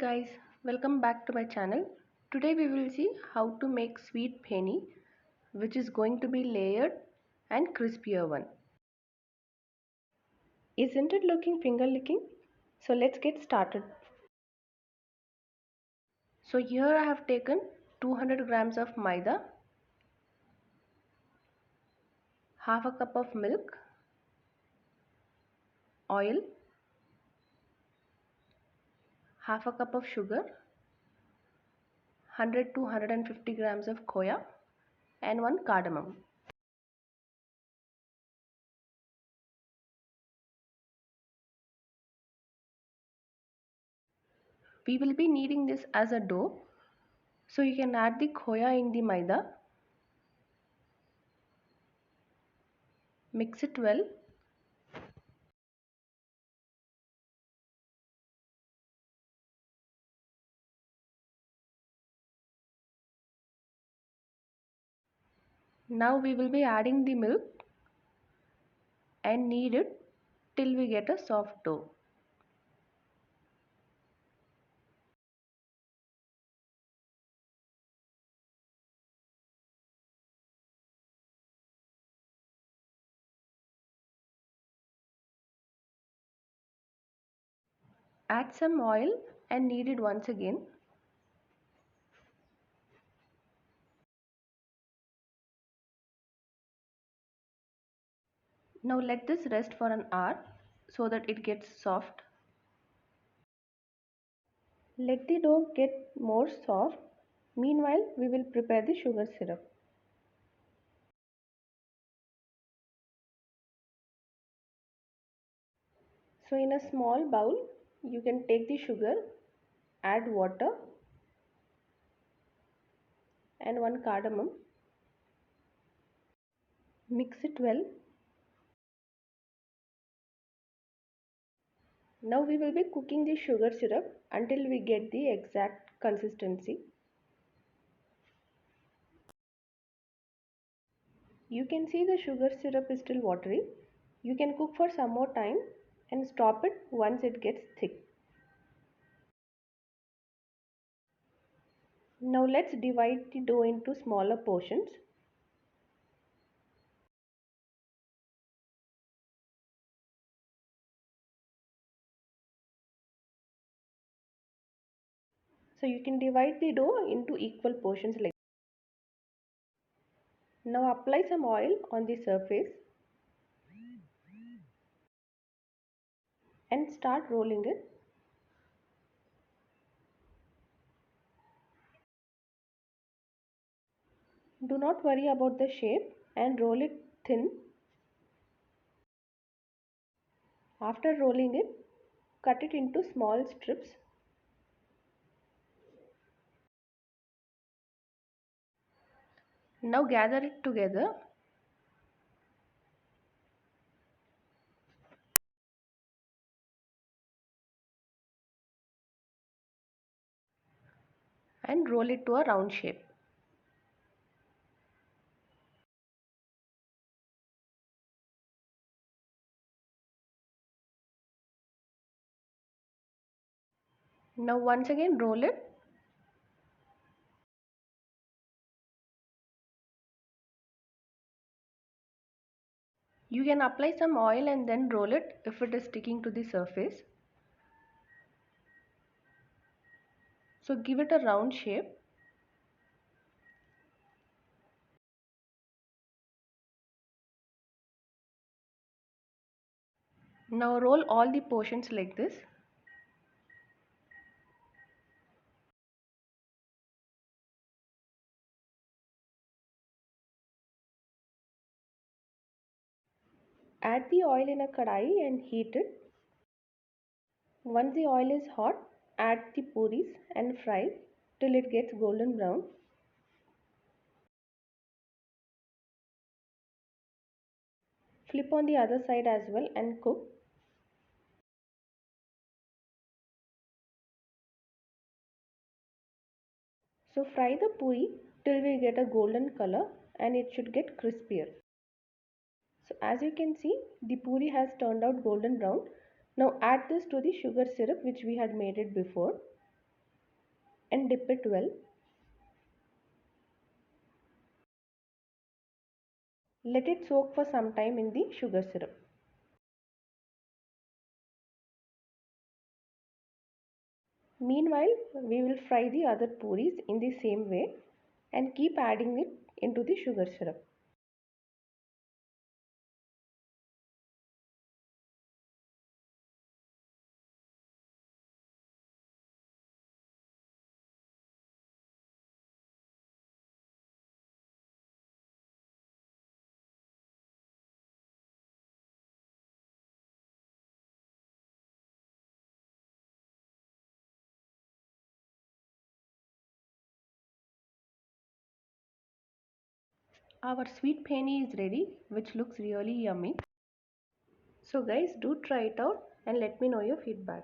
guys, welcome back to my channel. Today we will see how to make sweet pheni, which is going to be layered and crispier one. Isn't it looking finger licking? So let's get started. So here I have taken 200 grams of maida, half a cup of milk, oil, half a cup of sugar, 100 to 150 grams of khoya and one cardamom. We will be kneading this as a dough. So you can add the khoya in the maida, mix it well. Now we will be adding the milk and knead it till we get a soft dough. Add some oil and knead it once again. Now let this rest for an hour so that it gets soft. Let the dough get more soft. Meanwhile, we will prepare the sugar syrup. So in a small bowl, you can take the sugar, add water and one cardamom. Mix it well. Now we will be cooking the sugar syrup until we get the exact consistency. You can see the sugar syrup is still watery. You can cook for some more time and stop it once it gets thick. Now let's divide the dough into smaller portions. So you can divide the dough into equal portions like this. Now apply some oil on the surface and start rolling it. Do not worry about the shape and roll it thin. After rolling it, cut it into small strips. Now gather it together. And roll it to a round shape. Now once again roll it. You can apply some oil and then roll it if it is sticking to the surface. So give it a round shape. Now roll all the portions like this. Add the oil in a kadai and heat it. Once the oil is hot, add the puris and fry till it gets golden brown. Flip on the other side as well and cook. So fry the puri till we get a golden color and it should get crispier. So as you can see, the puri has turned out golden brown. Now add this to the sugar syrup which we had made it before. and dip it well. Let it soak for some time in the sugar syrup. Meanwhile, we will fry the other puris in the same way and keep adding it into the sugar syrup. Our sweet pheni is ready, which looks really yummy. So guys, do try it out and let me know your feedback.